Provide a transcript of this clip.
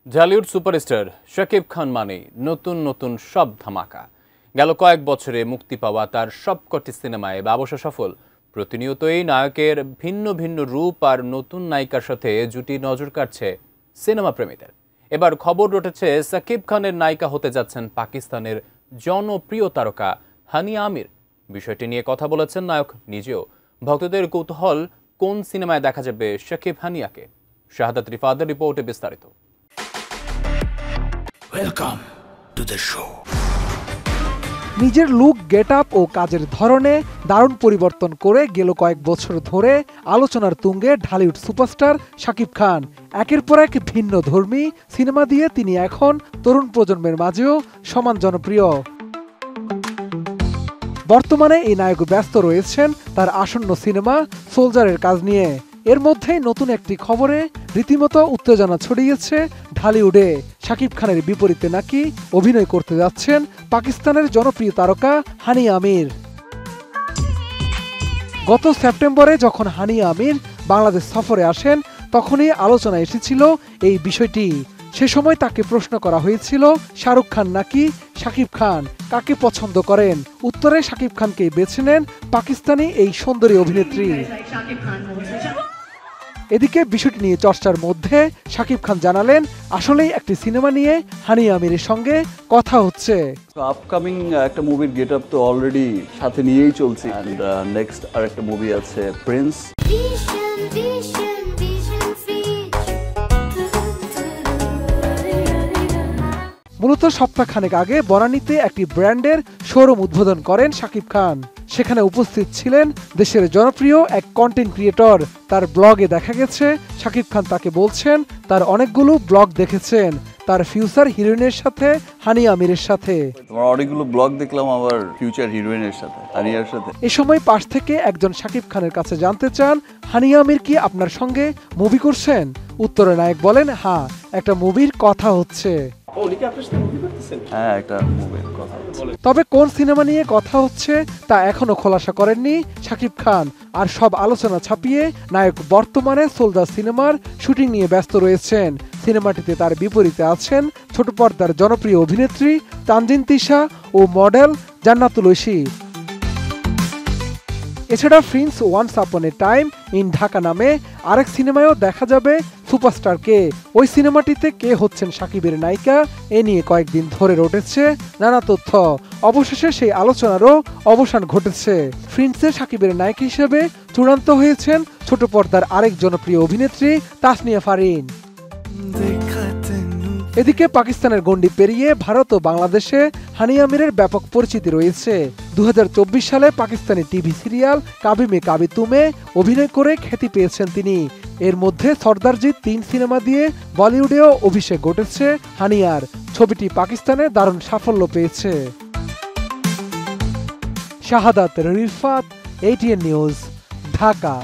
Dhallywood superstar Shakib Khan মানে নতুন নতুন সব ধামাকা। গেল কয়েক বছরে মুক্তি পাওয়া তার সবকটি সিনেমায় ব্যবসা সফল। প্রতিনিয়তই নায়কের ভিন্ন ভিন্ন রূপ আর নতুন নায়িকার সাথে জুটি নজর কাটছে সিনেমা প্রেমীদের। এবার খবর রটেছে শাকিব খানের নায়িকা হতে যাচ্ছেন পাকিস্তানের জনপ্রিয় তারকা হানিয়া আমির। বিষয়টি নিয়ে কথা বলেছেন নায়ক নিজেও। ভক্তদের কৌতূহল, কোন সিনেমায় দেখা যাবে শাকিব হানিয়াকে? শাহাদাত রিফাতের রিপোর্টে বিস্তারিত। Welcome to the show. নিজের লুক, গেট আপ ও কাজের ধরনে দারুণ পরিবর্তন করে গেল কয়েক বছর ধরে আলোচনার তুঙ্গে ঢালিউড সুপারস্টার শাকিব খান। একের পর এক ভিন্ন ধর্মী সিনেমা দিয়ে তিনি এখন তরুণ প্রজন্মের মাঝেও সমান জনপ্রিয়। বর্তমানে এই নায়ক ব্যস্ত রয়েছেন তার আসন্ন সিনেমা সোলজারের কাজ নিয়ে। এর মধ্যেই নতুন একটি খবরে রীতিমতো উত্তেজনা ছড়িয়েছে ঢালিউডে। শাকিব খানের বিপরীতে নাকি অভিনয় করতে যাচ্ছেন পাকিস্তানের জনপ্রিয় তারকা হানিয়া আমির। গত সেপ্টেম্বরে যখন হানিয়া আমির বাংলাদেশ সফরে আসেন, তখনই আলোচনা এসেছিল এই বিষয়টি। সে সময় তাকে প্রশ্ন করা হয়েছিল শাহরুখ খান নাকি শাকিব খান, কাকে পছন্দ করেন? উত্তরে শাকিব খানকেই বেছে নেন পাকিস্তানি এই সুন্দরী অভিনেত্রী। এদিকে বিষয়টি নিয়ে চর্চার মধ্যে শাকিব খান জানালেন, আসলেই একটি সিনেমা নিয়ে হানিয়া আমিরের সঙ্গে কথা হচ্ছে। আপকামিং একটা মুভির গেট আপ তো অলরেডি সাথে নিয়েই চলছি। এন্ড নেক্সট আরেকটা মুভি আছে প্রিন্স। মূলত সপ্তাহখানেক আগে বনানীতে একটি ব্র্যান্ডের শোরুম উদ্বোধন করেন শাকিব খান। সেখানে উপস্থিত ছিলেন দেশের জনপ্রিয় এক কন্টেন্ট ক্রিয়েটর। তার ব্লগে দেখা গেছে শাকিব খান তাকে বলছেন তার অনেকগুলো ব্লগ দেখেছেন তার ফিউচার হিরোইনের সাথে হানিয়া আমিরের সাথে। তোমার অনেকগুলো ব্লগ দেখলাম আবার ফিউচার হিরোইনের সাথে, হানিয়ার সাথে। এ সময় পাশ থেকে একজন শাকিব খানের কাছে জানতে চান, হানিয়া আমির কি আপনার সঙ্গে মুভি করছেন? উত্তরে নায়ক বলেন, হ্যাঁ, একটা মুভির কথা হচ্ছে। হ্যাঁ, একটা মুভির কথা হচ্ছে। তবে কোন সিনেমা নিয়ে কথা হচ্ছে তা এখনো খোলাসা করেননি শাকিব খান। আর সব আলোচনা ছাপিয়ে নায়ক বর্তমানে সোলজার সিনেমার শুটিং নিয়ে ব্যস্ত রয়েছেন। সিনেমাটিতে তার বিপরীতে আছেন ছোট পর্দার জনপ্রিয় অভিনেত্রী তানজিন তিশা ও মডেল জান্নাতুল ঐশী। এছাড়া Prince once upon A time in Dhaka নামে আরেক সিনেমায়ও দেখা যাবে সুপারস্টারকে। ওই সিনেমাটিতে কে হচ্ছেন শাকিবের নায়িকা, এ নিয়ে কয়েকদিন ধরে রটেছে নানা তথ্য। অবশেষে সেই আলোচনারও অবসান ঘটেছে। প্রিন্সে শাকিবের নায়িকা হিসেবে চূড়ান্ত হয়েছেন ছোট পর্দার আরেক জনপ্রিয় অভিনেত্রী তাসনিয়া ফারিন। এদিকে পাকিস্তানের গণ্ডি পেরিয়ে ভারত ও বাংলাদেশে হানিয়া আমিরের ব্যাপক পরিচিতি রয়েছে। 2024 সালে পাকিস্তানি টিভি সিরিয়াল কাবি মে কাবি তুমে অভিনয় করে খ্যাতি পেয়েছেন তিনি। এর মধ্যে সর্দারজি 3 সিনেমা দিয়ে বলিউডেও অভিষেক ঘটেছে হানিয়ার। ছবিটি পাকিস্তানে দারুণ সাফল্য পেয়েছে। শাহাদাত রিফাত, ATN নিউজ, ঢাকা।